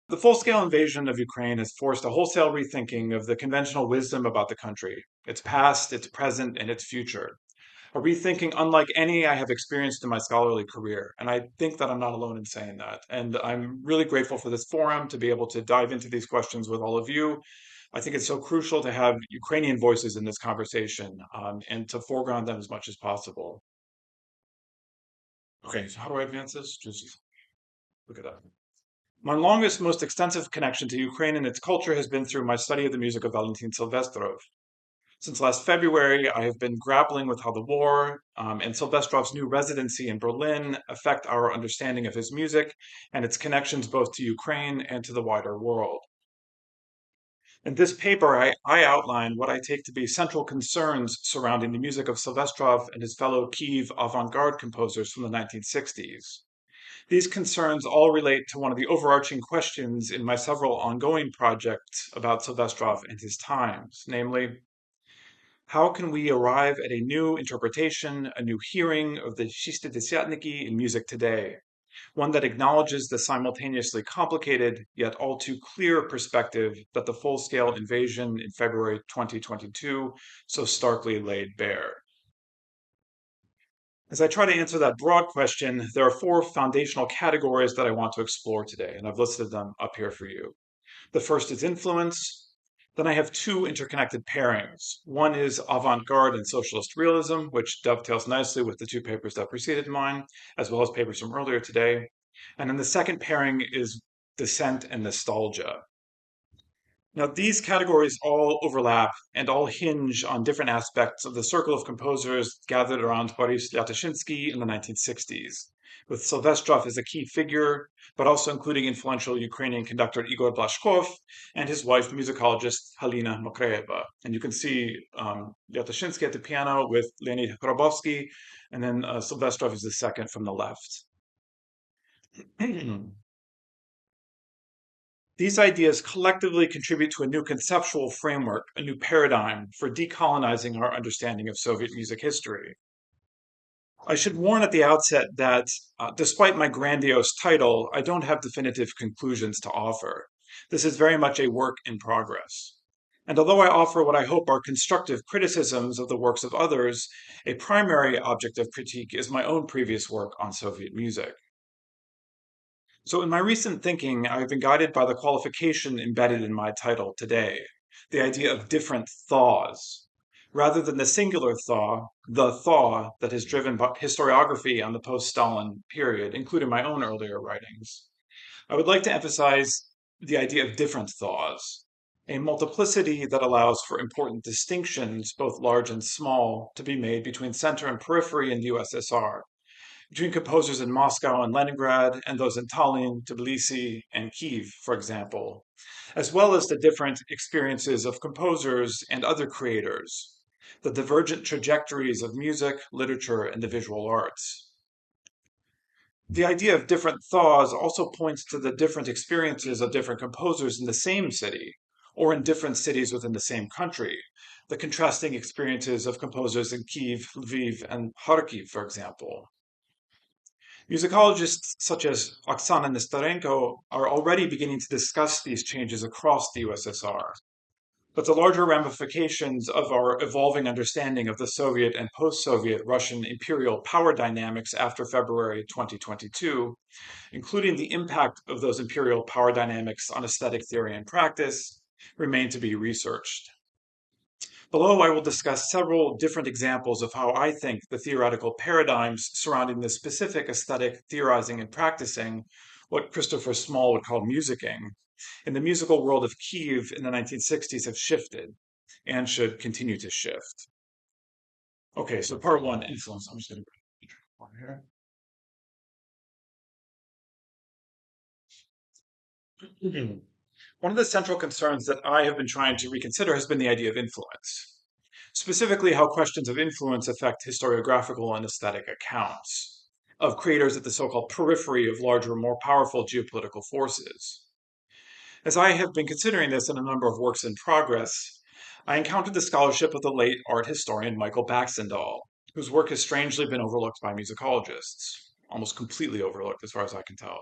The full-scale invasion of Ukraine has forced a wholesale rethinking of the conventional wisdom about the country, its past, its present, and its future. A rethinking unlike any I have experienced in my scholarly career. And I think that I'm not alone in saying that. And I'm really grateful for this forum to be able to dive into these questions with all of you. I think it's so crucial to have Ukrainian voices in this conversation and to foreground them as much as possible. Okay, so how do I advance this? Just look it up. My longest, most extensive connection to Ukraine and its culture has been through my study of the music of Valentyn Sylvestrov. Since last February, I have been grappling with how the war and Sylvestrov's new residency in Berlin affect our understanding of his music and its connections both to Ukraine and to the wider world. In this paper, I outline what I take to be central concerns surrounding the music of Sylvestrov and his fellow Kyiv avant-garde composers from the 1960s. These concerns all relate to one of the overarching questions in my several ongoing projects about Sylvestrov and his times, namely, how can we arrive at a new interpretation, a new hearing of the shistdesiatnyky in music today, one that acknowledges the simultaneously complicated yet all too clear perspective that the full-scale invasion in February 2022 so starkly laid bare? As I try to answer that broad question, there are four foundational categories that I want to explore today, and I've listed them up here for you. The first is influence. Then I have two interconnected pairings. One is avant-garde and socialist realism, which dovetails nicely with the two papers that preceded mine, as well as papers from earlier today. And then the second pairing is dissent and nostalgia. Now, these categories all overlap and all hinge on different aspects of the circle of composers gathered around Boris Lyatoshinsky in the 1960s, with Sylvestrov as a key figure, but also including influential Ukrainian conductor Igor Blashkov and his wife, musicologist Halina Mokreeva. And you can see Lyatoshinsky at the piano with Leonid Hrabovsky, and then Sylvestrov is the second from the left. These ideas collectively contribute to a new conceptual framework, a new paradigm for decolonizing our understanding of Soviet music history. I should warn at the outset that, despite my grandiose title, I don't have definitive conclusions to offer. This is very much a work in progress. And although I offer what I hope are constructive criticisms of the works of others, a primary object of critique is my own previous work on Soviet music. So, in my recent thinking, I've been guided by the qualification embedded in my title today, the idea of different thaws. Rather than the singular thaw, the thaw that has driven historiography on the post Stalin period, including my own earlier writings. I would like to emphasize the idea of different thaws, a multiplicity that allows for important distinctions, both large and small, to be made between center and periphery in the USSR, between composers in Moscow and Leningrad and those in Tallinn, Tbilisi, and Kyiv, for example, as well as the different experiences of composers and other creators, the divergent trajectories of music, literature, and the visual arts. The idea of different thaws also points to the different experiences of different composers in the same city, or in different cities within the same country, the contrasting experiences of composers in Kyiv, Lviv, and Kharkiv, for example. Musicologists such as Oksana Nestorenko are already beginning to discuss these changes across the USSR. But the larger ramifications of our evolving understanding of the Soviet and post-Soviet Russian imperial power dynamics after February 2022, including the impact of those imperial power dynamics on aesthetic theory and practice, remain to be researched. Below, I will discuss several different examples of how I think the theoretical paradigms surrounding the specific aesthetic theorizing and practicing, what Christopher Small would call musicking, in the musical world of Kyiv in the 1960s have shifted and should continue to shift. Okay, so part one, influence. I'm just going to go here. One of the central concerns that I have been trying to reconsider has been the idea of influence, specifically how questions of influence affect historiographical and aesthetic accounts of creators at the so-called periphery of larger, more powerful geopolitical forces. As I have been considering this in a number of works in progress, I encountered the scholarship of the late art historian Michael Baxendall, whose work has strangely been overlooked by musicologists, almost completely overlooked as far as I can tell.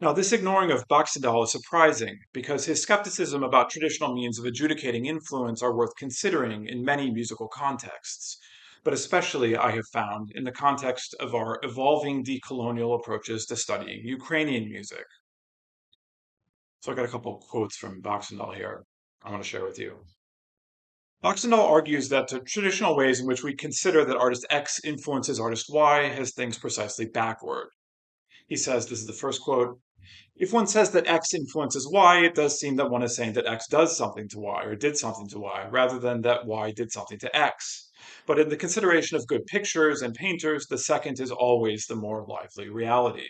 Now, this ignoring of Baxandal is surprising because his skepticism about traditional means of adjudicating influence are worth considering in many musical contexts, but especially, I have found, in the context of our evolving decolonial approaches to studying Ukrainian music. So I got a couple of quotes from Baxandal here I want to share with you. Baxandal argues that the traditional ways in which we consider that artist X influences artist Y has things precisely backward. He says, this is the first quote, if one says that X influences Y, it does seem that one is saying that X does something to Y or did something to Y, rather than that Y did something to X. But in the consideration of good pictures and painters, the second is always the more lively reality.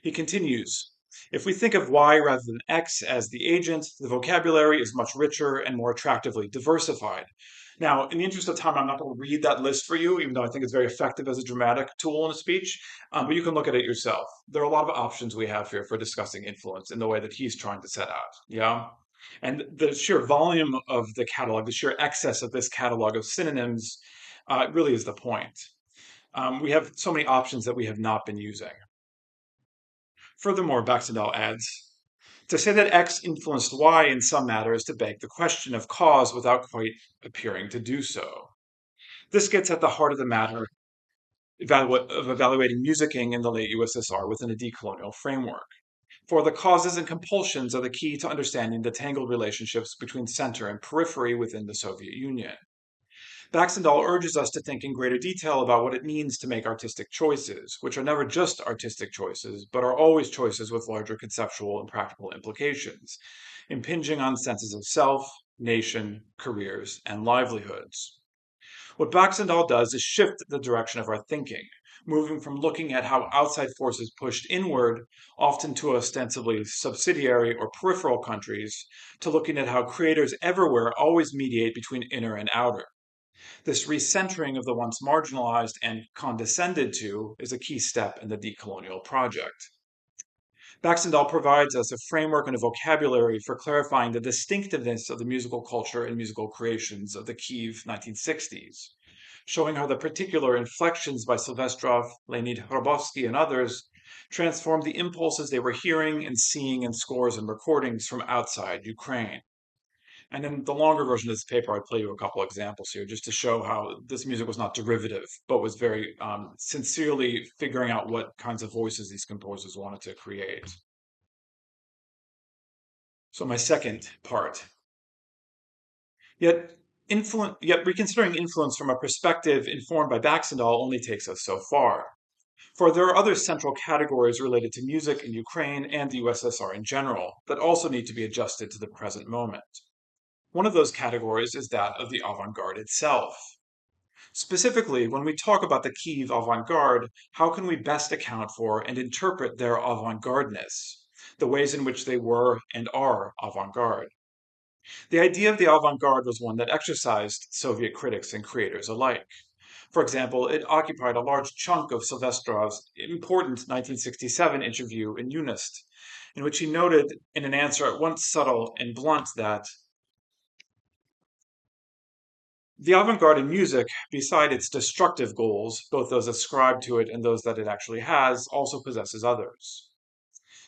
He continues, if we think of Y rather than X as the agent, the vocabulary is much richer and more attractively diversified. Now, in the interest of time, I'm not going to read that list for you, even though I think it's very effective as a dramatic tool in a speech, but you can look at it yourself. There are a lot of options we have here for discussing influence in the way that he's trying to set out. Yeah? And the sheer volume of the catalog, the sheer excess of this catalog of synonyms, really is the point. We have so many options that we have not been using. Furthermore, Baxandal adds, to say that X influenced Y in some matter is to beg the question of cause without quite appearing to do so. This gets at the heart of the matter of evaluating musicking in the late USSR within a decolonial framework. For the causes and compulsions are the key to understanding the tangled relationships between center and periphery within the Soviet Union. Baxandal urges us to think in greater detail about what it means to make artistic choices, which are never just artistic choices, but are always choices with larger conceptual and practical implications, impinging on senses of self, nation, careers, and livelihoods. What Baxandal does is shift the direction of our thinking, moving from looking at how outside forces pushed inward, often to ostensibly subsidiary or peripheral countries, to looking at how creators everywhere always mediate between inner and outer. This recentering of the once marginalized and condescended to is a key step in the decolonial project. Baxandal provides us a framework and a vocabulary for clarifying the distinctiveness of the musical culture and musical creations of the Kyiv 1960s, showing how the particular inflections by Sylvestrov, Leonid Hrabovsky, and others transformed the impulses they were hearing and seeing in scores and recordings from outside Ukraine. And in the longer version of this paper, I play you a couple examples here just to show how this music was not derivative, but was very sincerely figuring out what kinds of voices these composers wanted to create. So my second part. Yet reconsidering influence from a perspective informed by Baxandal only takes us so far. For there are other central categories related to music in Ukraine and the USSR in general that also need to be adjusted to the present moment. One of those categories is that of the avant-garde itself. Specifically, when we talk about the Kyiv avant-garde, how can we best account for and interpret their avant-gardeness, the ways in which they were and are avant-garde? The idea of the avant-garde was one that exercised Soviet critics and creators alike. For example, it occupied a large chunk of Sylvestrov's important 1967 interview in Unist, in which he noted in an answer at once subtle and blunt that the avant-garde in music, beside its destructive goals, both those ascribed to it and those that it actually has, also possesses others.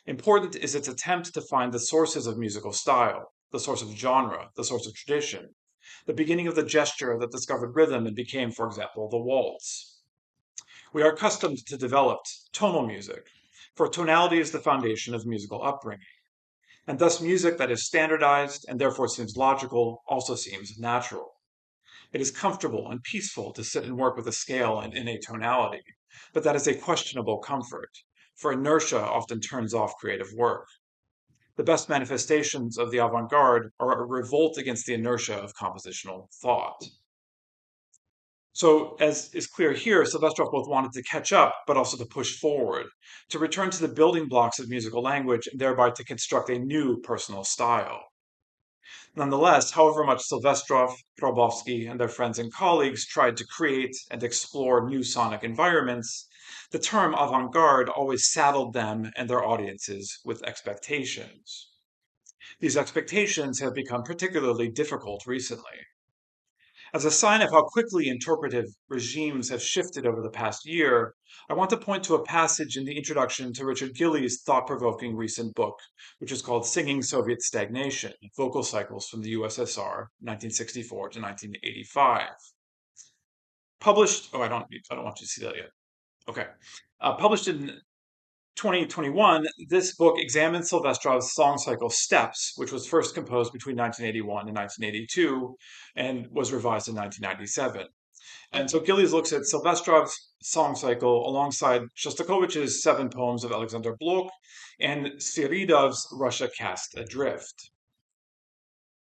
Important is its attempt to find the sources of musical style, the source of genre, the source of tradition, the beginning of the gesture that discovered rhythm and became, for example, the waltz. We are accustomed to developed tonal music, for tonality is the foundation of musical upbringing. And thus music that is standardized and therefore seems logical also seems natural. It is comfortable and peaceful to sit and work with a scale and innate tonality, but that is a questionable comfort, for inertia often turns off creative work. The best manifestations of the avant-garde are a revolt against the inertia of compositional thought. So, as is clear here, Sylvestrov both wanted to catch up, but also to push forward, to return to the building blocks of musical language, and thereby to construct a new personal style. Nonetheless, however much Sylvestrov, Hrabovsky, and their friends and colleagues tried to create and explore new sonic environments, the term avant-garde always saddled them and their audiences with expectations. These expectations have become particularly difficult recently. As a sign of how quickly interpretive regimes have shifted over the past year, I want to point to a passage in the introduction to Richard Gillies' thought-provoking recent book, which is called Singing Soviet Stagnation, Vocal Cycles from the USSR, 1964 to 1985. Published, I don't want you to see that yet. Okay. Published in 2021, this book examines Sylvestrov's song cycle Steps, which was first composed between 1981 and 1982 and was revised in 1997. And so Gillies looks at Sylvestrov's song cycle alongside Shostakovich's 7 poems of Alexander Blok and Sviridov's Russia Cast Adrift.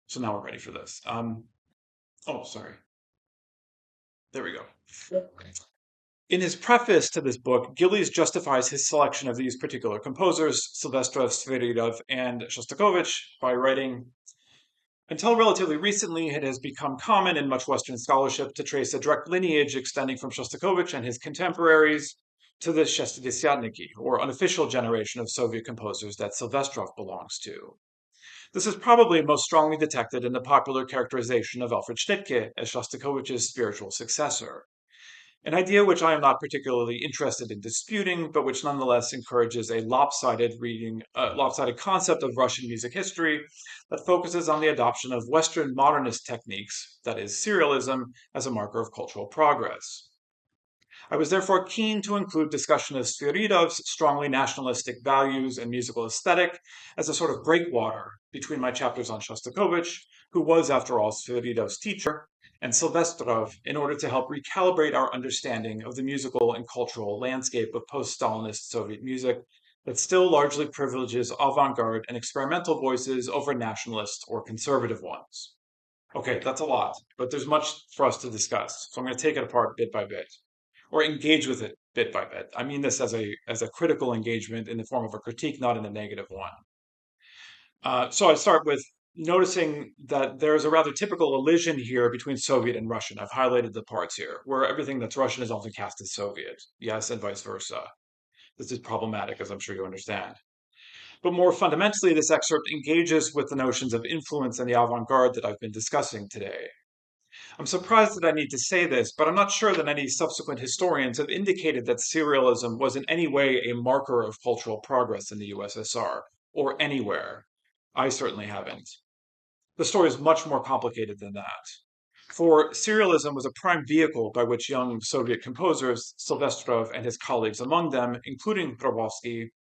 So now we're ready for this. Sorry. There we go. In his preface to this book, Gillies justifies his selection of these particular composers, Sylvestrov, Sviridov, and Shostakovich, by writing, "Until relatively recently, it has become common in much Western scholarship to trace a direct lineage extending from Shostakovich and his contemporaries to the shistdesiatnyky, or unofficial generation of Soviet composers that Sylvestrov belongs to. This is probably most strongly detected in the popular characterization of Alfred Schnittke as Shostakovich's spiritual successor. An idea which I am not particularly interested in disputing, but which nonetheless encourages a lopsided concept of Russian music history that focuses on the adoption of Western modernist techniques, that is, serialism, as a marker of cultural progress. I was therefore keen to include discussion of Sviridov's strongly nationalistic values and musical aesthetic as a sort of breakwater between my chapters on Shostakovich, who was, after all, Sviridov's teacher, and Sylvestrov in order to help recalibrate our understanding of the musical and cultural landscape of post-Stalinist Soviet music that still largely privileges avant-garde and experimental voices over nationalist or conservative ones." Okay, that's a lot, but there's much for us to discuss, so I'm going to take it apart bit by bit, or engage with it bit by bit. I mean this as a critical engagement in the form of a critique, not in a negative one. So I start with noticing that there's a rather typical elision here between Soviet and Russian. I've highlighted the parts here, where everything that's Russian is often cast as Soviet. Yes, and vice versa. This is problematic, as I'm sure you understand. But more fundamentally, this excerpt engages with the notions of influence and the avant-garde that I've been discussing today. I'm surprised that I need to say this, but I'm not sure that any subsequent historians have indicated that serialism was in any way a marker of cultural progress in the USSR, or anywhere. I certainly haven't. The story is much more complicated than that. For serialism was a prime vehicle by which young Soviet composers, Sylvestrov and his colleagues among them, including Hrabovsky,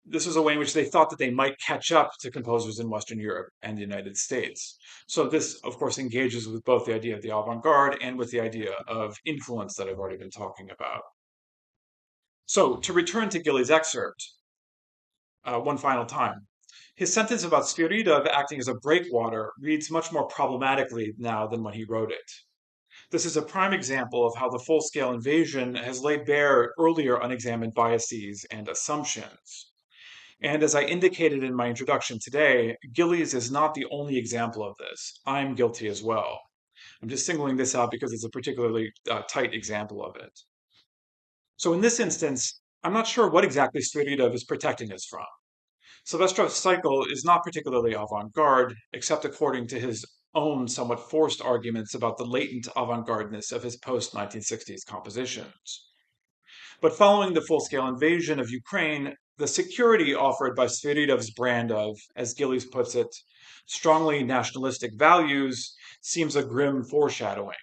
this was a way in which they thought that they might catch up to composers in Western Europe and the United States. So this, of course, engages with both the idea of the avant-garde and with the idea of influence that I've already been talking about. So to return to Gillies' excerpt, one final time. His sentence about Sviridov acting as a breakwater reads much more problematically now than when he wrote it. This is a prime example of how the full-scale invasion has laid bare earlier unexamined biases and assumptions. And as I indicated in my introduction today, Gillies is not the only example of this. I'm guilty as well. I'm just singling this out because it's a particularly tight example of it. So in this instance, I'm not sure what exactly Sviridov is protecting us from. Sylvestrov's cycle is not particularly avant-garde, except according to his own somewhat forced arguments about the latent avant-gardeness of his post-1960s compositions. But following the full-scale invasion of Ukraine, the security offered by Sviridov's brand of, as Gillies puts it, strongly nationalistic values seems a grim foreshadowing.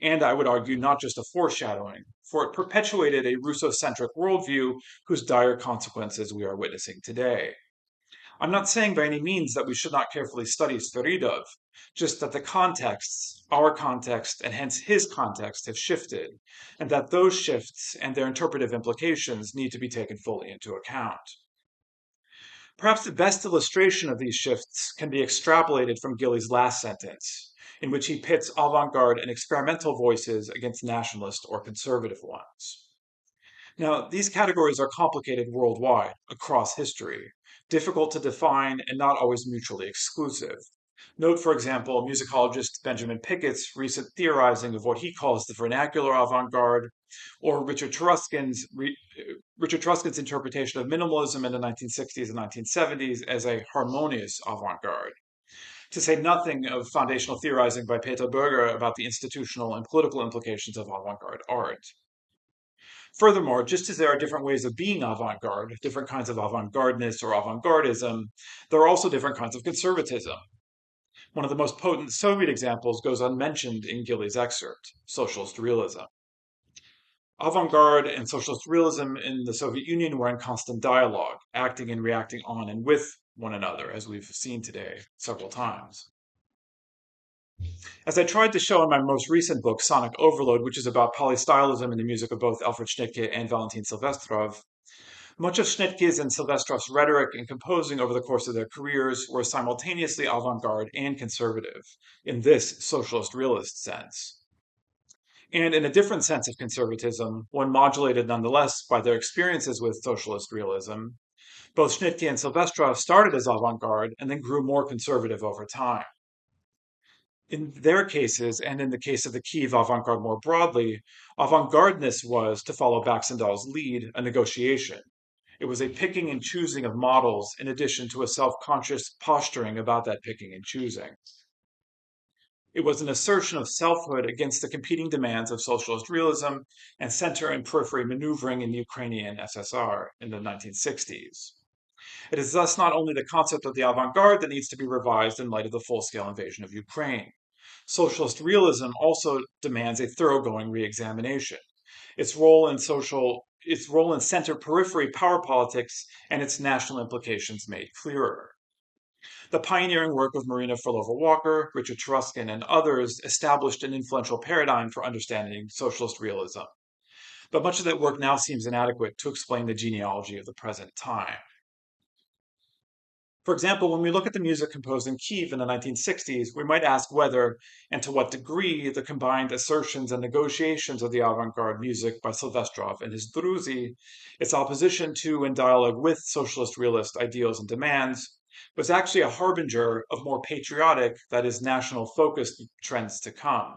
And I would argue not just a foreshadowing, for it perpetuated a Russocentric worldview whose dire consequences we are witnessing today. I'm not saying by any means that we should not carefully study Sviridov, just that the contexts, our context, and hence his context, have shifted, and that those shifts and their interpretive implications need to be taken fully into account. Perhaps the best illustration of these shifts can be extrapolated from Gillies' last sentence, in which he pits avant-garde and experimental voices against nationalist or conservative ones. Now, these categories are complicated worldwide, across history, difficult to define and not always mutually exclusive. Note, for example, musicologist Benjamin Pickett's recent theorizing of what he calls the vernacular avant-garde, or Richard Truscan's interpretation of minimalism in the 1960s and 1970s as a harmonious avant-garde. to say nothing of foundational theorizing by Peter Berger about the institutional and political implications of avant-garde art. Furthermore, just as there are different ways of being avant-garde, different kinds of avant-gardeness or avant-gardism, there are also different kinds of conservatism. One of the most potent Soviet examples goes unmentioned in Gilly's excerpt, socialist realism. Avant-garde and socialist realism in the Soviet Union were in constant dialogue, acting and reacting on and with one another, as we've seen today several times. As I tried to show in my most recent book, Sonic Overload, which is about polystylism in the music of both Alfred Schnittke and Valentyn Sylvestrov, much of Schnittke's and Sylvestrov's rhetoric and composing over the course of their careers were simultaneously avant-garde and conservative, in this socialist realist sense. And in a different sense of conservatism, one modulated nonetheless by their experiences with socialist realism, both Schnittke and Sylvestrov started as avant-garde and then grew more conservative over time. In their cases, and in the case of the Kyiv avant-garde more broadly, avant-gardeness was, to follow Baxendall's lead, a negotiation. It was a picking and choosing of models in addition to a self-conscious posturing about that picking and choosing. It was an assertion of selfhood against the competing demands of socialist realism and center and periphery maneuvering in the Ukrainian SSR in the 1960s. It is thus not only the concept of the avant-garde that needs to be revised in light of the full-scale invasion of Ukraine. Socialist realism also demands a thoroughgoing re-examination. Its role in center-periphery power politics and its national implications made clearer. The pioneering work of Marina Frolova-Walker, Richard Truskin, and others established an influential paradigm for understanding socialist realism. But much of that work now seems inadequate to explain the genealogy of the present time. For example, when we look at the music composed in Kyiv in the 1960s, we might ask whether, and to what degree, the combined assertions and negotiations of the avant-garde music by Sylvestrov and his druzy, its opposition to and dialogue with socialist realist ideals and demands, was actually a harbinger of more patriotic, that is, national-focused trends to come.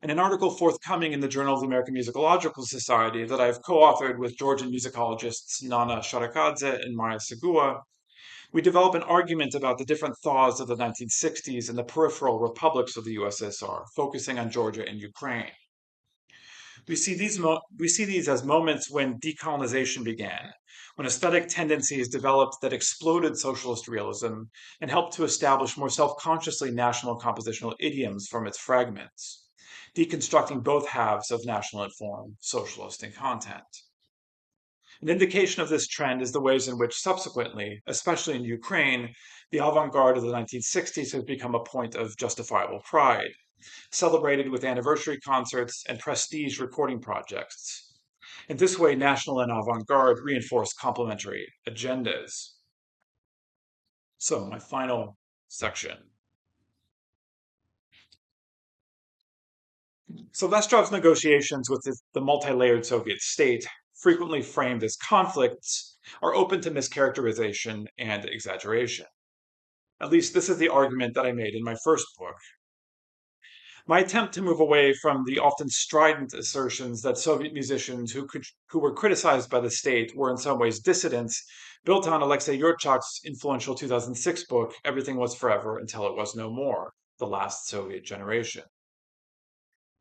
In an article forthcoming in the Journal of the American Musicological Society that I have co-authored with Georgian musicologists Nana Sharakadze and Maya Segua, we develop an argument about the different thaws of the 1960s and the peripheral republics of the USSR, focusing on Georgia and Ukraine. We see these as moments when decolonization began, when aesthetic tendencies developed that exploded socialist realism and helped to establish more self-consciously national compositional idioms from its fragments, deconstructing both halves of national form, socialist in content. An indication of this trend is the ways in which subsequently, especially in Ukraine, the avant-garde of the 1960s has become a point of justifiable pride, celebrated with anniversary concerts and prestige recording projects. In this way, national and avant-garde reinforce complementary agendas. So, my final section. Sylvestrov's negotiations with the multi-layered Soviet state, frequently framed as conflicts, are open to mischaracterization and exaggeration. At least this is the argument that I made in my first book. My attempt to move away from the often strident assertions that Soviet musicians who were criticized by the state were in some ways dissidents, built on Alexei Yurchak's influential 2006 book, Everything Was Forever Until It Was No More, The Last Soviet Generation.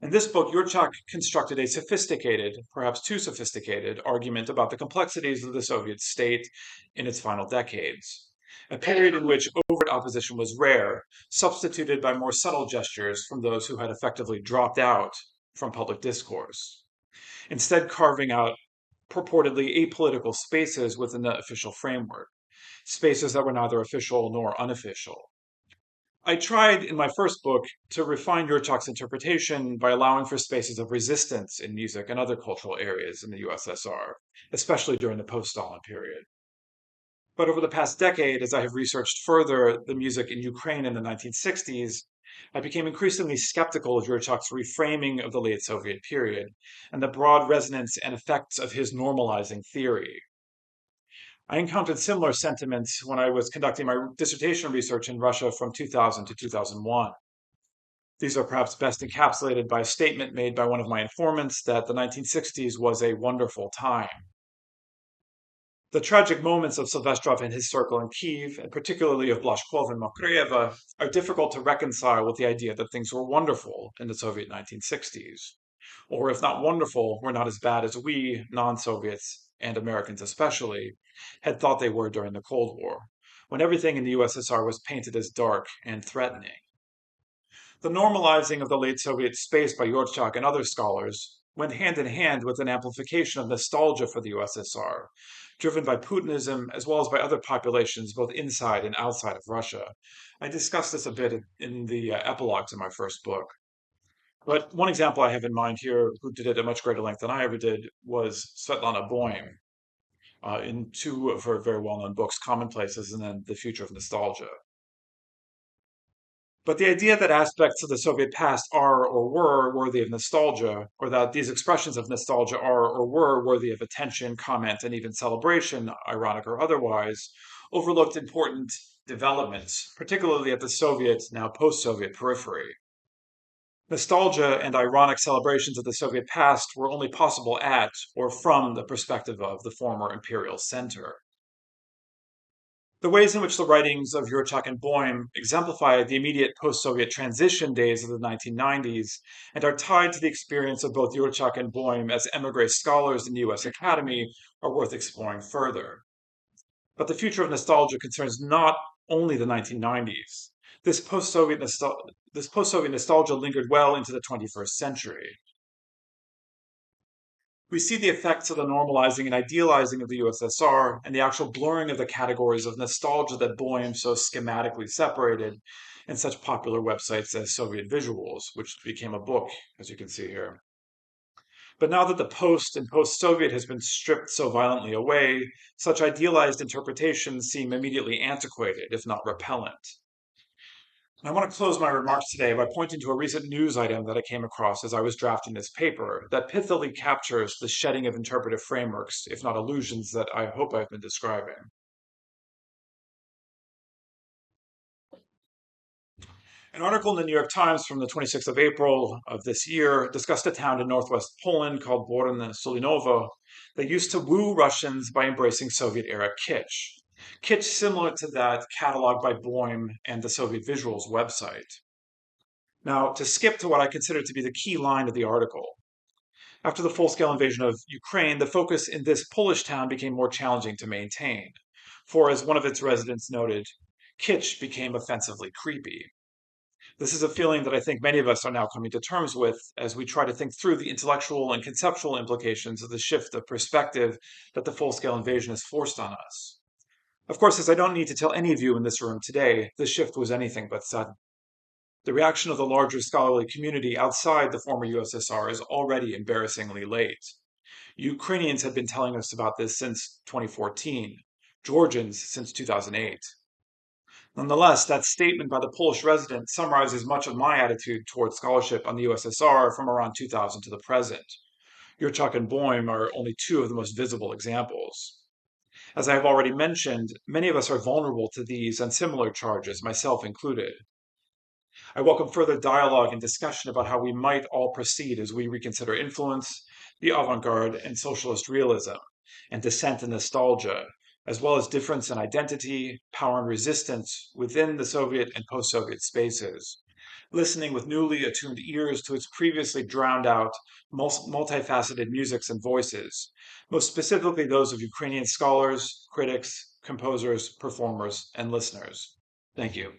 In this book, Yurchak constructed a sophisticated, perhaps too sophisticated, argument about the complexities of the Soviet state in its final decades, a period in which overt opposition was rare, substituted by more subtle gestures from those who had effectively dropped out from public discourse, instead carving out purportedly apolitical spaces within the official framework, spaces that were neither official nor unofficial. I tried in my first book to refine Yurchak's interpretation by allowing for spaces of resistance in music and other cultural areas in the USSR, especially during the post-Stalin period. But over the past decade, as I have researched further the music in Ukraine in the 1960s, I became increasingly skeptical of Yurchak's reframing of the late Soviet period and the broad resonance and effects of his normalizing theory. I encountered similar sentiments when I was conducting my dissertation research in Russia from 2000 to 2001. These are perhaps best encapsulated by a statement made by one of my informants that the 1960s was a wonderful time. The tragic moments of Sylvestrov and his circle in Kyiv, and particularly of Blashkov and Makryeva, are difficult to reconcile with the idea that things were wonderful in the Soviet 1960s. Or if not wonderful, were not as bad as we, non-Soviets, and Americans especially, had thought they were during the Cold War, when everything in the USSR was painted as dark and threatening. The normalizing of the late Soviet space by Yurchak and other scholars went hand in hand with an amplification of nostalgia for the USSR, driven by Putinism as well as by other populations both inside and outside of Russia. I discussed this a bit in the epilogue to my first book. But one example I have in mind here, who did it at much greater length than I ever did, was Svetlana Boym, in two of her very well-known books, Commonplaces and then The Future of Nostalgia. But the idea that aspects of the Soviet past are or were worthy of nostalgia, or that these expressions of nostalgia are or were worthy of attention, comment, and even celebration, ironic or otherwise, overlooked important developments, particularly at the Soviet, now post-Soviet periphery. Nostalgia and ironic celebrations of the Soviet past were only possible at or from the perspective of the former imperial center. The ways in which the writings of Yurchak and Boym exemplify the immediate post-Soviet transition days of the 1990s and are tied to the experience of both Yurchak and Boym as emigre scholars in the US Academy are worth exploring further. But the future of nostalgia concerns not only the 1990s. This post-Soviet nostalgia lingered well into the 21st century. We see the effects of the normalizing and idealizing of the USSR and the actual blurring of the categories of nostalgia that Boym so schematically separated in such popular websites as Soviet Visuals, which became a book, as you can see here. But now that the post and post-Soviet has been stripped so violently away, such idealized interpretations seem immediately antiquated, if not repellent. I want to close my remarks today by pointing to a recent news item that I came across as I was drafting this paper that pithily captures the shedding of interpretive frameworks, if not illusions, that I hope I've been describing. An article in the New York Times from the 26th of April of this year discussed a town in northwest Poland called Solinowo that used to woo Russians by embracing Soviet-era kitsch. Kitsch similar to that cataloged by Boym and the Soviet Visuals website. Now, to skip to what I consider to be the key line of the article. After the full-scale invasion of Ukraine, the focus in this Polish town became more challenging to maintain. For, as one of its residents noted, kitsch became offensively creepy. This is a feeling that I think many of us are now coming to terms with as we try to think through the intellectual and conceptual implications of the shift of perspective that the full-scale invasion has forced on us. Of course, as I don't need to tell any of you in this room today, this shift was anything but sudden. The reaction of the larger scholarly community outside the former USSR is already embarrassingly late. Ukrainians had been telling us about this since 2014, Georgians since 2008. Nonetheless, that statement by the Polish resident summarizes much of my attitude toward scholarship on the USSR from around 2000 to the present. Yurchak and Boym are only two of the most visible examples. As I have already mentioned, many of us are vulnerable to these and similar charges, myself included. I welcome further dialogue and discussion about how we might all proceed as we reconsider influence, the avant-garde and socialist realism, and dissent and nostalgia, as well as difference and identity, power and resistance within the Soviet and post-Soviet spaces, listening with newly attuned ears to its previously drowned out, multifaceted musics and voices, most specifically those of Ukrainian scholars, critics, composers, performers, and listeners. Thank you.